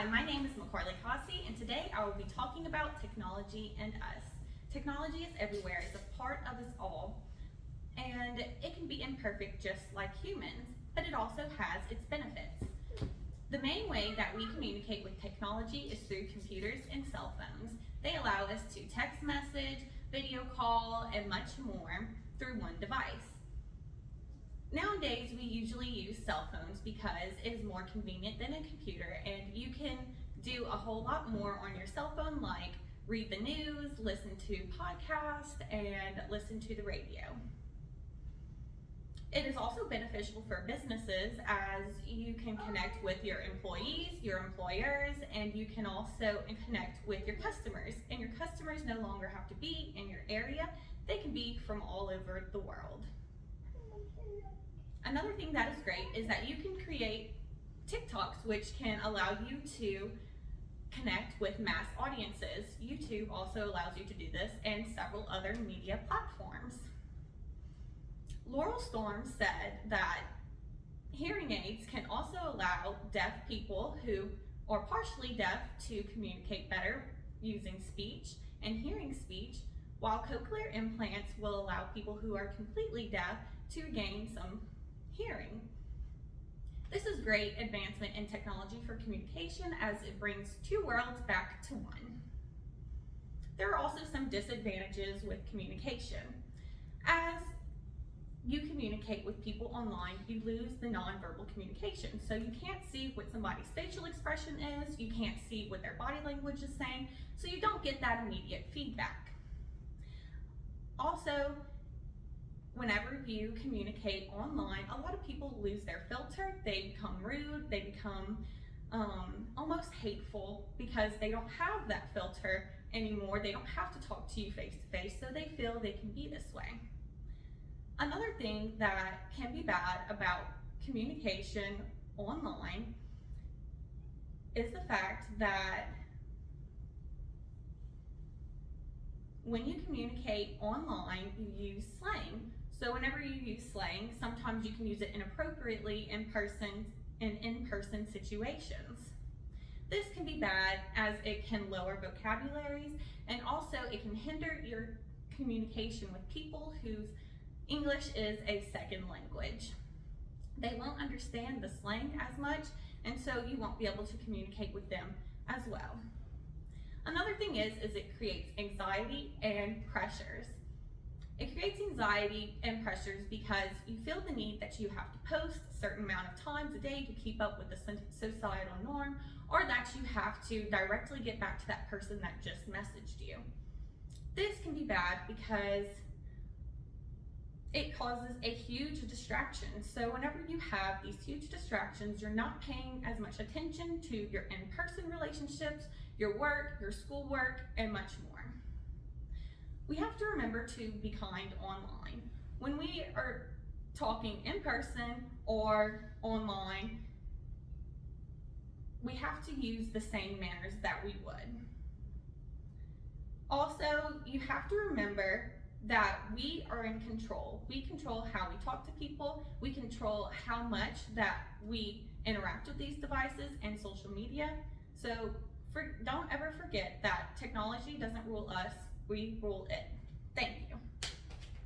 Hi, my name is McCarley Cossey, and today I will be talking about technology and us. Technology is everywhere, it's a part of us all, and it can be imperfect just like humans, but it also has its benefits. The main way that we communicate with technology is through computers and cell phones. They allow us to text message, video call, and much more through one device. Nowadays, we usually use cell phones because it is more convenient than a computer, and you can do a whole lot more on your cell phone, like read the news, listen to podcasts, and listen to the radio. It is also beneficial for businesses as you can connect with your employees, your employers, and you can also connect with your customers. And your customers no longer have to be in your area, they can be from all over the world. Another thing that is great is that you can create TikToks, which can allow you to connect with mass audiences. YouTube also allows you to do this, and several other media platforms. Laurel Storm said that hearing aids can also allow deaf people who are partially deaf to communicate better using speech and hearing speech, while cochlear implants will allow people who are completely deaf to gain some hearing. This is great advancement in technology for communication as it brings two worlds back to one. There are also some disadvantages with communication. As you communicate with people online, you lose the nonverbal communication. So you can't see what somebody's facial expression is, you can't see what their body language is saying, so you don't get that immediate feedback. Also, whenever you communicate online, a lot of people lose their filter, they become rude, they become almost hateful because they don't have that filter anymore. They don't have to talk to you face to face, so they feel they can be this way. Another thing that can be bad about communication online is the fact that when you communicate online, you use slang. So whenever you use slang, sometimes you can use it inappropriately in in-person situations. This can be bad as it can lower vocabularies, and also it can hinder your communication with people whose English is a second language. They won't understand the slang as much, and so you won't be able to communicate with them as well. Another thing is it creates anxiety and pressures. It creates anxiety and pressures because you feel the need that you have to post a certain amount of times a day to keep up with the societal norm, or that you have to directly get back to that person that just messaged you. This can be bad because it causes a huge distraction. So whenever you have these huge distractions, you're not paying as much attention to your in-person relationships, your work, your schoolwork, and much more. We have to remember to be kind online. When we are talking in person or online, we have to use the same manners that we would. Also, you have to remember that we are in control. We control how we talk to people. We control how much that we interact with these devices and social media. So don't ever forget that technology doesn't rule us, we rule it. Thank you.